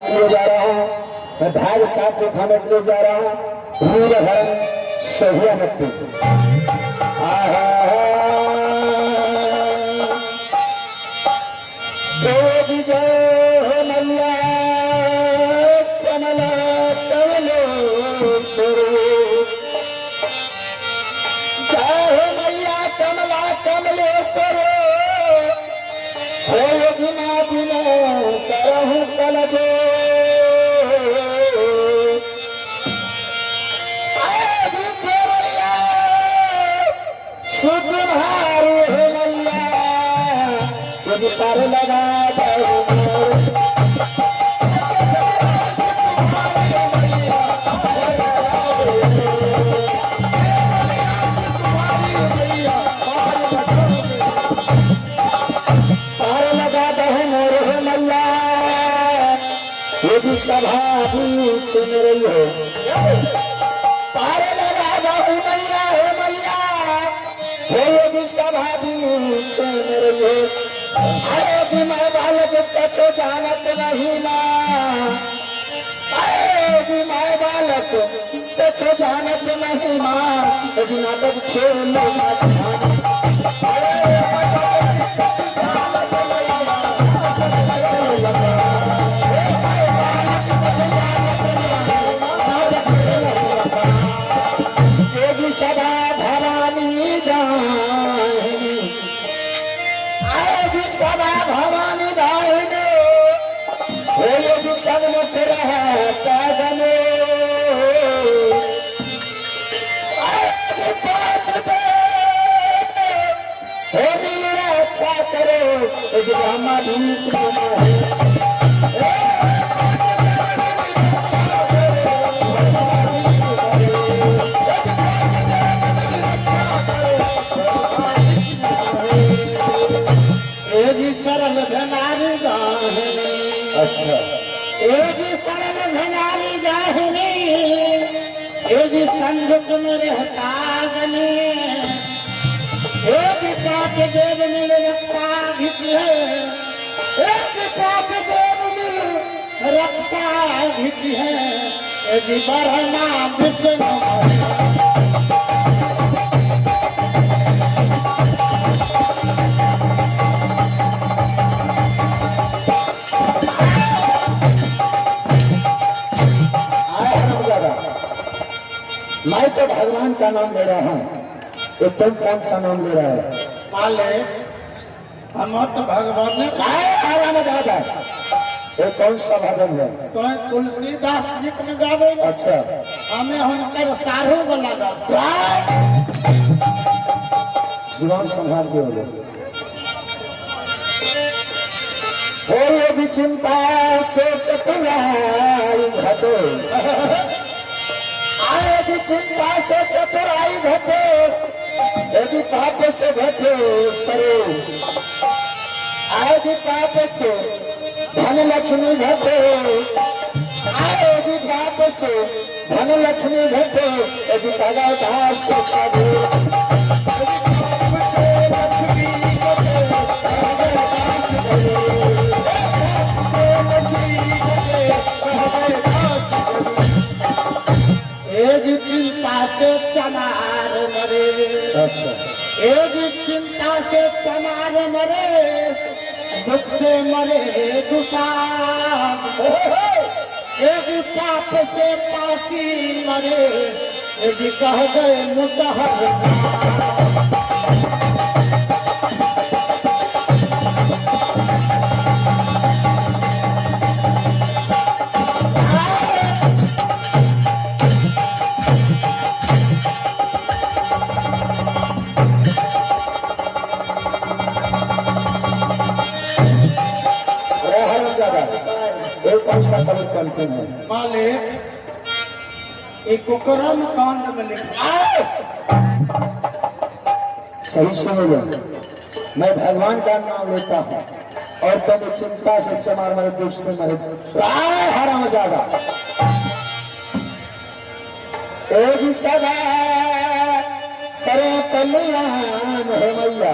ले जा रहा हूँ, मैं भाग साथ दिखाने के लिए जा रहा हूँ। वीर हरण सहिया नट्टी तो विजय मैया कमला कमलो जय मैया कमला कमलेश्वर हो बिना बिना करहूँ कलजो सुधारू है मैया मुझे पर लगा सभा बीच में रही हो पार लगा दो मैया हो मैया हो सभा बीच में रही हो अरे भी मैं बालक कछो जानत नहीं माँ अरे भी मैं बालक कछो जानत नहीं माँ जी नाटक खेल सदा भवानी दाहिनी आए सदा भवानी दाहिनी ये भी सब मुख रहता गले अच्छा करो हमारी सरल धनारी गाहिनी अच्छा एक सरल धनारी गाहिनी एक संग तुम रहता गने एक साथ देव मिल रखता घिटी है एक साथ देव मिल रखता घिटी है जी बरहना विष्णु मैं तो भगवान का नाम ले रहा हूँ तो तुम कौन सा नाम ले रहा है माले हम तो भगवान ने आराम दादा ये कौन सा भजन है तो तुलसीदास जी को गावे अच्छा हमें उनकर सारू वाला गावे जुबान संभाल के बोले हो ये भी चिंता से चतुराई घटो आए चिंता से चतुराई घटे यदि पाप से घटे सरो आए पाप से धन लक्ष्मी घटे आए पाप से धन लक्ष्मी घटे यदि कगा दास एक चिंता से चमार मरे अच्छा एक चिंता से चमार मरे दुख से मरे दुसान एक पाप से पासी मरे एक कह गए मुसहर कौन सा कवि पंथी है मालिक एक कुकरम कांड में लिखा सही सुनो मैं भगवान का नाम लेता हूँ और तुम चिंता से चमार मरे दुख से मरे हराम ज्यादा एक सदा करो कल्याण है मैया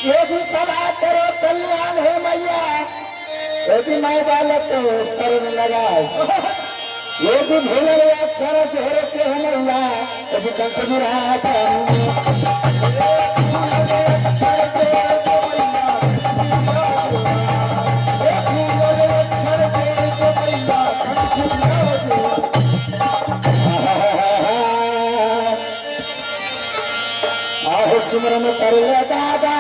ये भी सदा करो कल्याण है मैया यदि मैं बालक शरण लगाए यदि भूल अक्षर चेहरे के हमला यदि कंठ विराट आहो सुमरन कर ले दादा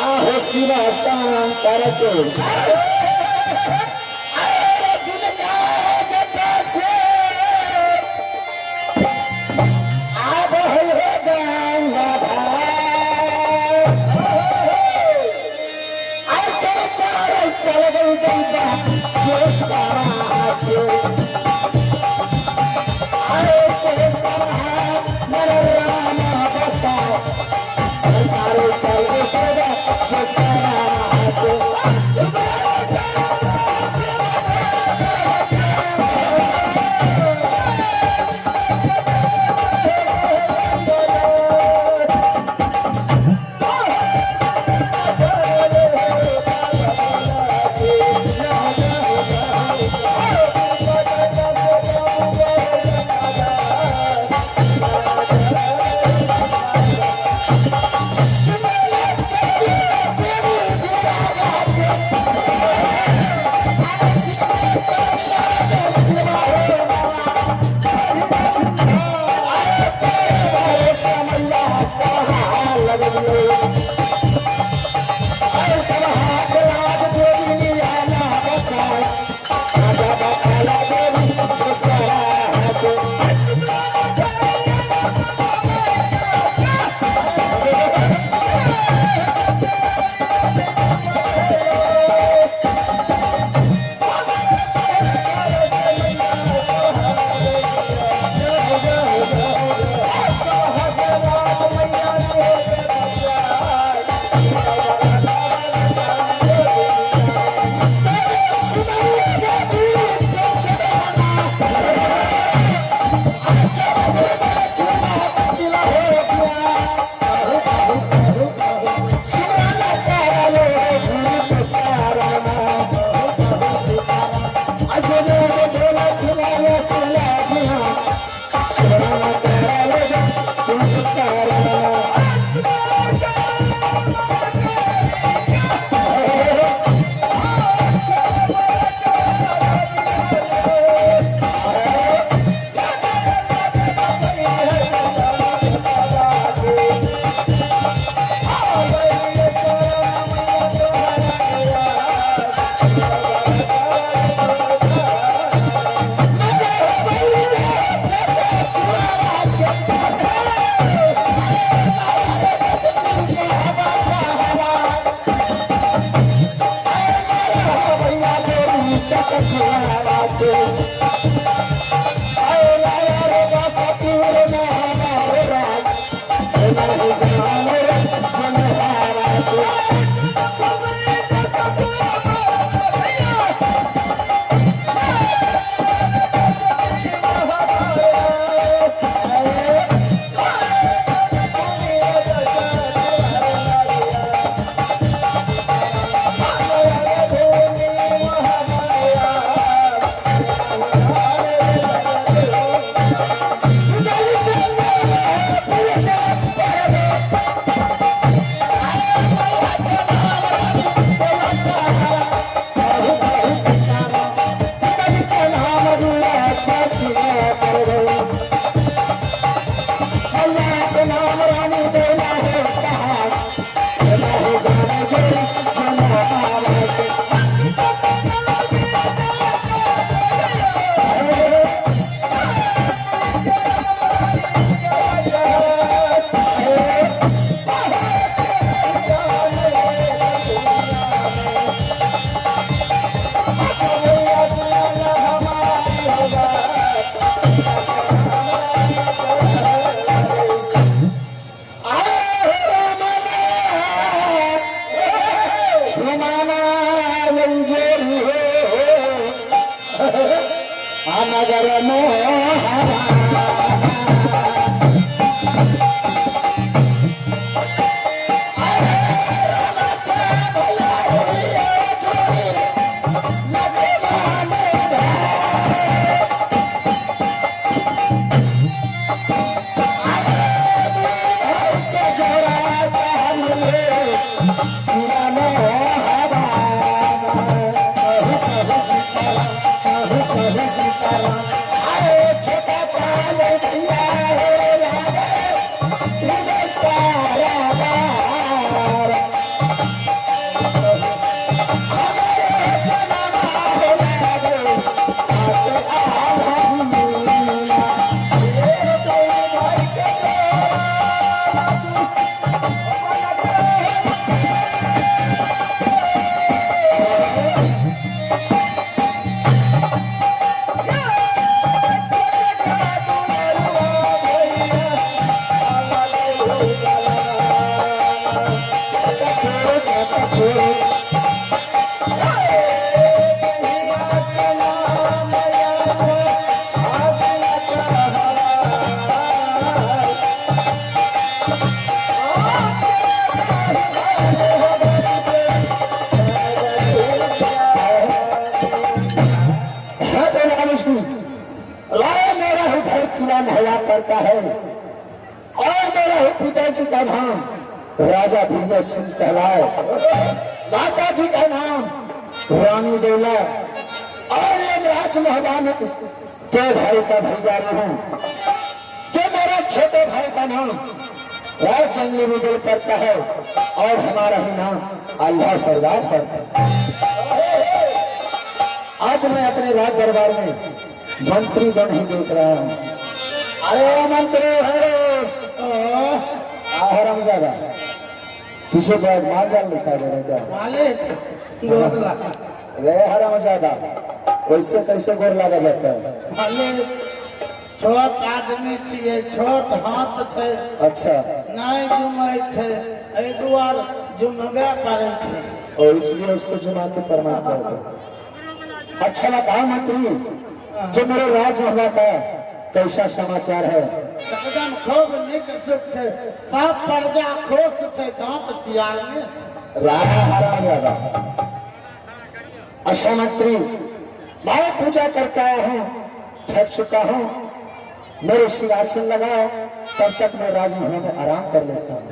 आहो शिवा शंकर के चल गई नगर मोहरा पुरानो हवा अरे छोटा पाल भैया हो लागे सारा बार हमारे जन्म हो लागे हुआ करता है और मेरा ही पिताजी का नाम राजा भैया सिंह कहलाए, माता जी का नाम रानी देवला और राज महबा में दो भाई का भैया रहूं जो मेरा छोटे भाई का नाम राज जंगली मुगल पड़ता है और हमारा ही नाम अल्लाह सरदार पड़ता है। आज मैं अपने राज दरबार में मंत्री गण ही देख रहा हूँ। अरे मंत्री हरामजादा किसी को माल जाल लिखा दे रहे क्या रे हरामजादा वैसे कैसे गोर लगा जाता है छोट आदमी छिए छोट हाथ छे अच्छा नहीं जुमै छे एहि दुआर जुमबे करे छे और इसलिए उससे जुमा के प्रमाण करते। अच्छा बताओ मंत्री जो मेरे राज महला का कैसा समाचार है? एकदम खूब निक सुख छे सब प्रजा खुश छे दांत चियारने छे राजा हरामजादा। अच्छा मंत्री मैं पूजा करके आया हूँ थक चुका हूँ मेरे सिंहासन लगाओ तब तक मैं राजमहल में आराम कर लेता हूँ।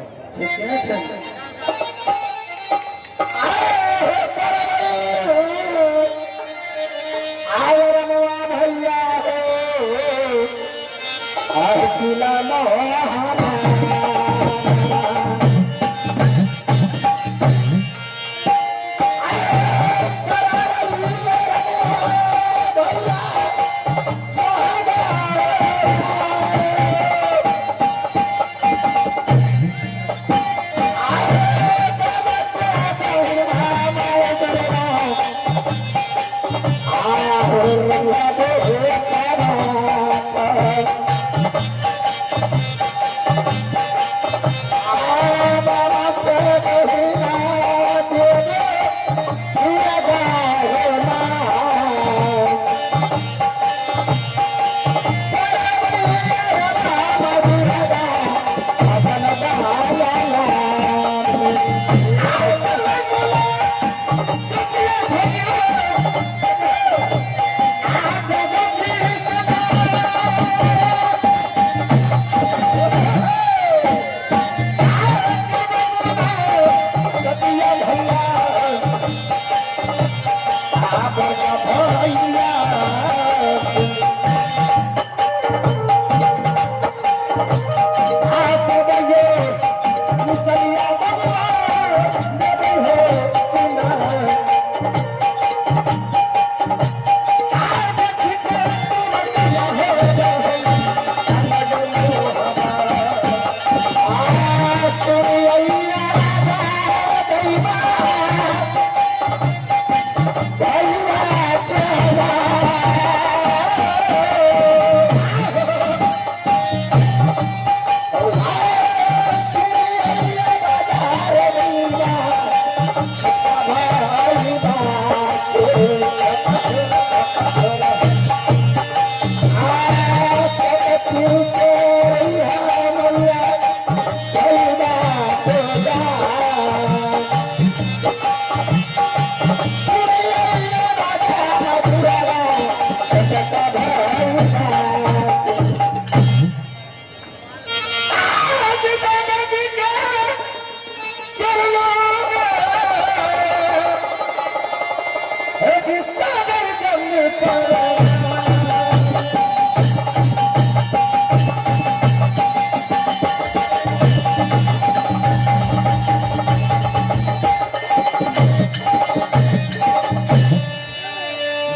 भैया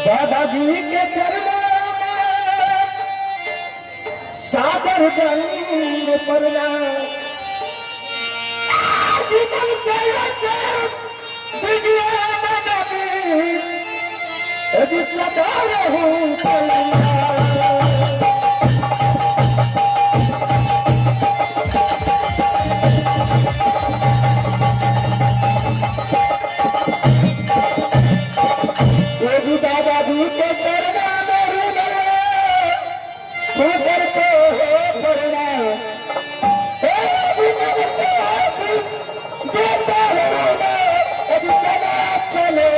दादाजी के चरणों में सागर गंग परना जीवन से विजय नदी जिसका हूँ चलना दादाजी के चरणों में ऊपर को हो पड़ना जैसा चले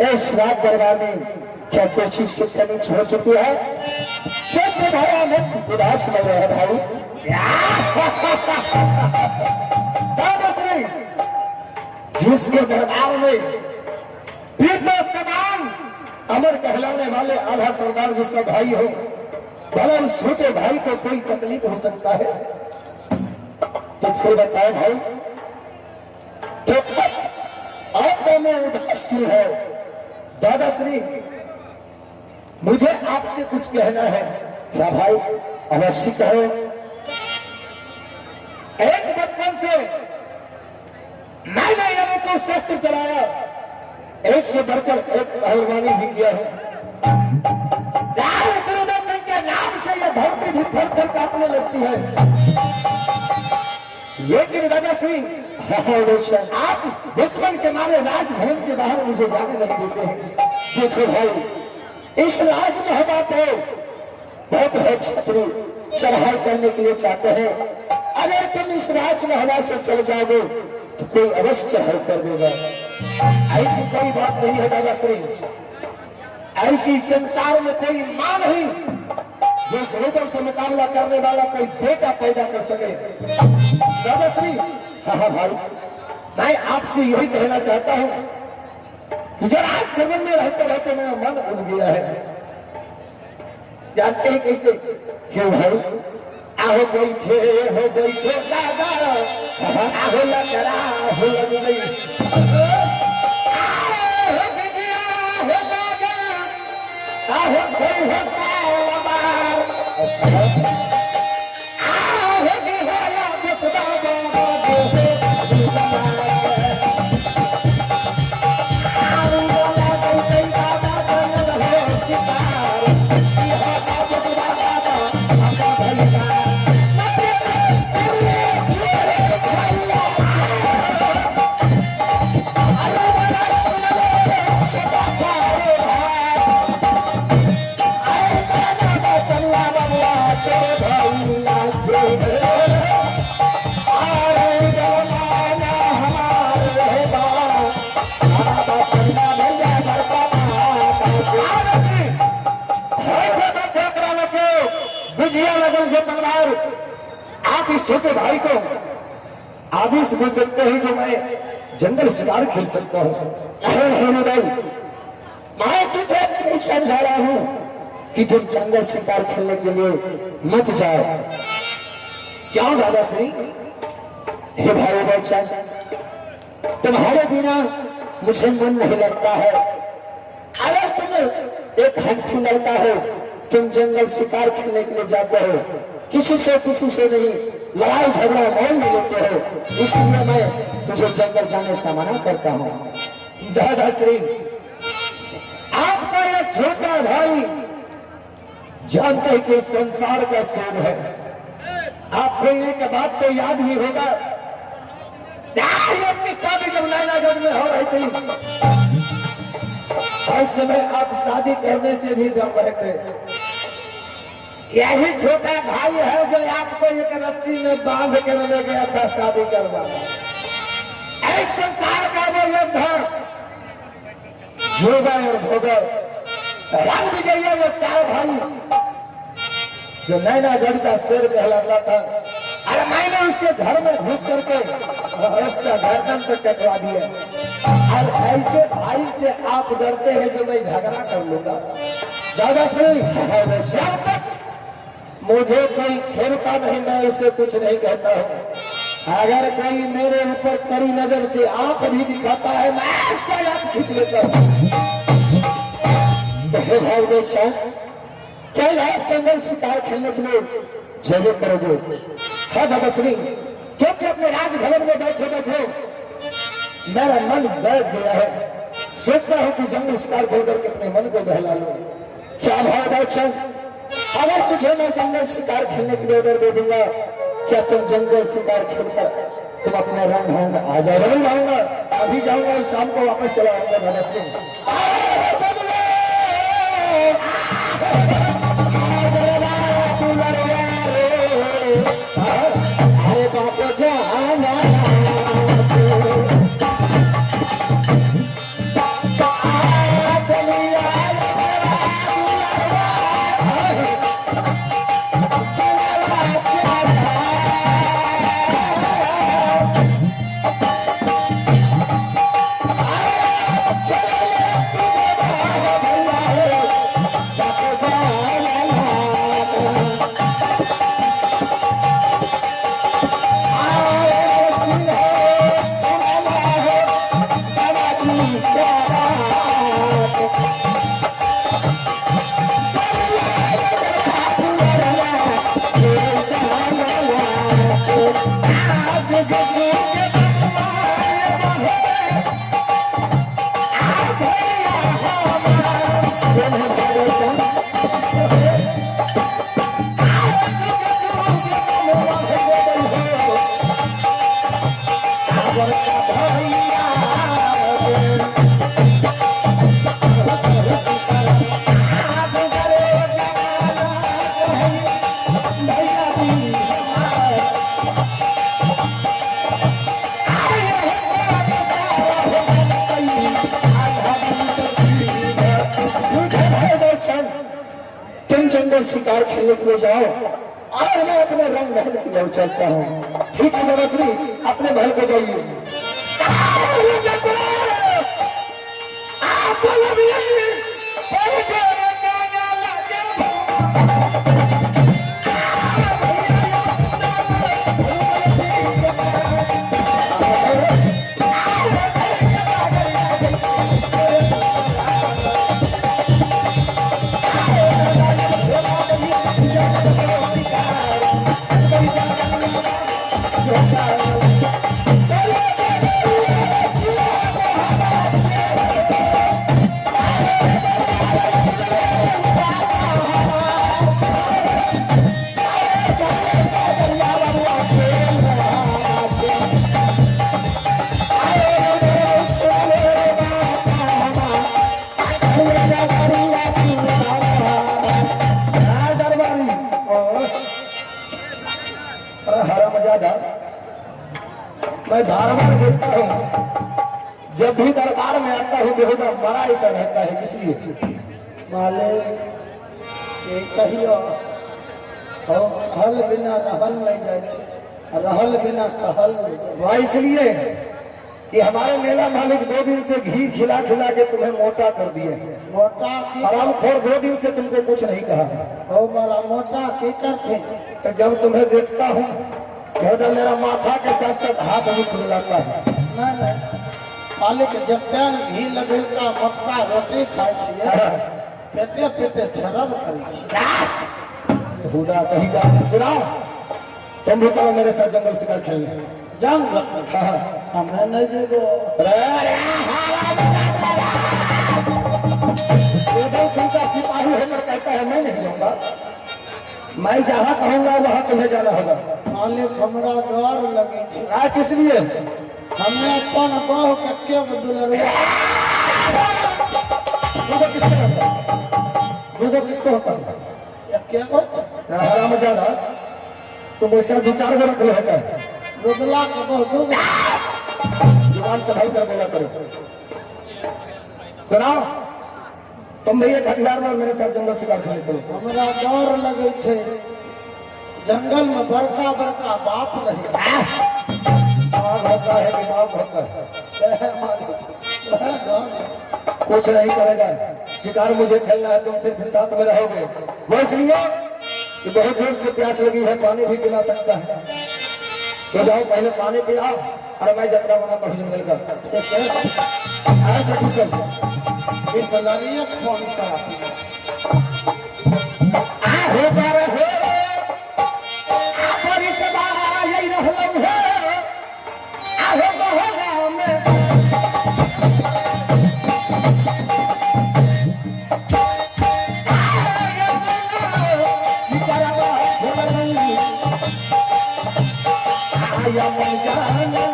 इस रात दरबार में क्या कोई चीज की कमी छोड़ चुकी है? क्या तुम्हारा मुख उदास लग रहा है भाई? जिसके दरबार में तमाम अमर कहलाने वाले आल्हा सरदार जिसका भाई हो, भला उस छोटे भाई को कोई तकलीफ हो सकता है? तो फिर बताओ भाई, आपको मैं उदास क्यों है? दादाश्री, मुझे आपसे कुछ कहना है। क्या भाई? अवश्य कहो। एक बचपन से मैंने यदि को शस्त्र चलाया, एक से बढ़कर एक पहलवानी भी किया है। सिंह के नाम से यह धरती भी थर थर कांपने लगती है। लेकिन दादाश्री, आप दुश्मन के मारे राजभवन के बाहर मुझे जाने नहीं देते हैं। देखो भाई, इस राजमहल को बहुत छतरी चढ़ाई करने के लिए चाहते हैं। अगर तुम इस राजमहल से चल जाओगे तो कोई अवश्य चढ़ाई कर देगा। ऐसी कोई बात नहीं है दादाश्री। ऐसी संसार में कोई मां नहीं जो जरूरतों से मुकाबला करने वाला कोई बेटा पैदा कर सके। दादाश्री, हाँ भाई, मैं आपसे यही कहना चाहता हूं, जरा जीवन में रहते रहते मेरा मन उड़ गया है। जानते हैं कैसे? क्यों भाई? आहो बैठे हो बैठे दादा, आहो लकड़ा हो लग गई, आहो बिटिया हो दादा, आहो कोई हो कालाबार, आहो बिहारा बस दादा आप इस छोटे भाई को आदेश दे सकते हैं जो मैं जंगल शिकार खेल सकता हूँ। मैं तुझे नहीं समझा रहा हूँ कि तुम जंगल शिकार खेलने के लिए मत जाओ। क्यों दादाश्री? हे भाई बच्चा, तुम्हारे बिना मुझे मन नहीं लगता है। अगर तुम एक हंठी लड़का हो, तुम जंगल शिकार खेलने के लिए जाते हो, किसी से नहीं, लड़ाई झगड़ा मोल नहीं लेते हो, इसलिए मैं तुझे जंगल जाने से मना करता हूँ। दादाश्री, आपका ये छोटा भाई जानते कि संसार का शोध है। आपको एक बात तो याद ही होगा, अपनी शादी जब नायनागढ़ में हो रही थी, उस समय आप शादी करने से भी डर रहे थे। यही छोटा भाई है जो आपको एक रस्सी में बांध के ले गया था शादी करवा। इस संसार का वो योद्धा जोगा और भोगा रंग विजय वो चार भाई जो नैनागढ़ का शेर कहलाता था। अरे मैंने उसके घर में घुस करके उसका गर्दन पर कटवा दिया। और ऐसे भाई से आप डरते हैं जो मैं झगड़ा कर लूंगा। दादा सिंह जब तक मुझे कोई छेड़ता नहीं मैं उससे कुछ नहीं कहता हूँ। अगर कोई मेरे ऊपर कड़ी नजर से आंख भी दिखाता है मैं उसका आंख खींच लेता हूँ। क्या आप जंगल शिकार खेलने के लिए जगह करोगे? है दादा सुनी, क्योंकि अपने राजभवन में बैठे बैठे मेरा मन बैठ गया है। सोचता हूँ कि जंगल शिकार खेल करके अपने मन को बहला लो। क्या भाव दर्शन, अगर तुझे मैं जंगल शिकार खेलने के लिए ऑर्डर दे दूंगा, क्या तुम जंगल शिकार खेलकर तुम अपने रंग होंगे? आ जाओ। जरूर आऊंगा, अभी जाऊंगा और शाम को वापस चला आऊंगा। दादा सिंह अरे बापा जाना जंगल शिकार खेलने के लिए जाओ और मैं अपने रंग महल की ओर चलता हूँ। ठीक है दादा श्री, अपने महल को जाइए। मैं धारवाड़ देखता हूँ, जब भी दरबार में आता हूँ बेहुदा बड़ा ऐसा रहता है। किस लिए माले ये कहियो हो हल बिना रहल नहीं जाए छे, रहल बिना कहल नहीं जाए। वह इसलिए कि हमारे मेला मालिक 2 दिन से घी खिला खिला के तुम्हें मोटा कर दिए। मोटा की हरामखोर 2 दिन से तुमको कुछ नहीं कहा। हो मारा मोटा की करते। तो जब तुम्हें देखता हूँ मेरा माथा के साथ साथ हाथ भी खुलाता है। नहीं नहीं मालिक जब तैन घी लगल का मोटका रोटी खाए छिए पेटे पेटे छरब करी छिए। हुदा कहीं का सुनाओ, तुम भी चलो मेरे साथ जंगल शिकार खेलने। जंगल हमें नहीं जेबो। सिपाही होकर कहता है मैं नहीं जाऊंगा, मैं जहाँ कहूंगा वहाँ तुम्हें जाना होगा। मालिक हमरा डर लगी छे। किस लिए? हमने अपन बहू के केव दुलरुआ किसको होता है? केव ज्यादा तुम वैसा 2-4 गो रख लो है। रुदला के बहू 2 जुबान संभाल कर बोला करो। सुनाओ, तुम भी एक हथियार में मेरे साथ जंगल शिकार खेलने चलो। हमरा डर लगे छे, जंगल में बड़का बड़का बाप रहे छे। बाघ होता है कि बाघ होता है, डर कुछ नहीं करेगा। शिकार मुझे खेलना है, तुम सिर्फ साथ में रहोगे। वो इसलिए कि बहुत जोर से प्यास लगी है, पानी भी पिला सकता है। तो जाओ पहले पानी पिलाओ और मैं जतरा बनाता हूँ जंगल का। ऐसा किस इस लड़िया फोन करा हो पा रहे हमारी सदा यही रहलम है। आहो बहरा में सितारा भोलनी आया मन जाना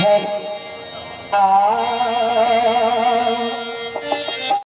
है।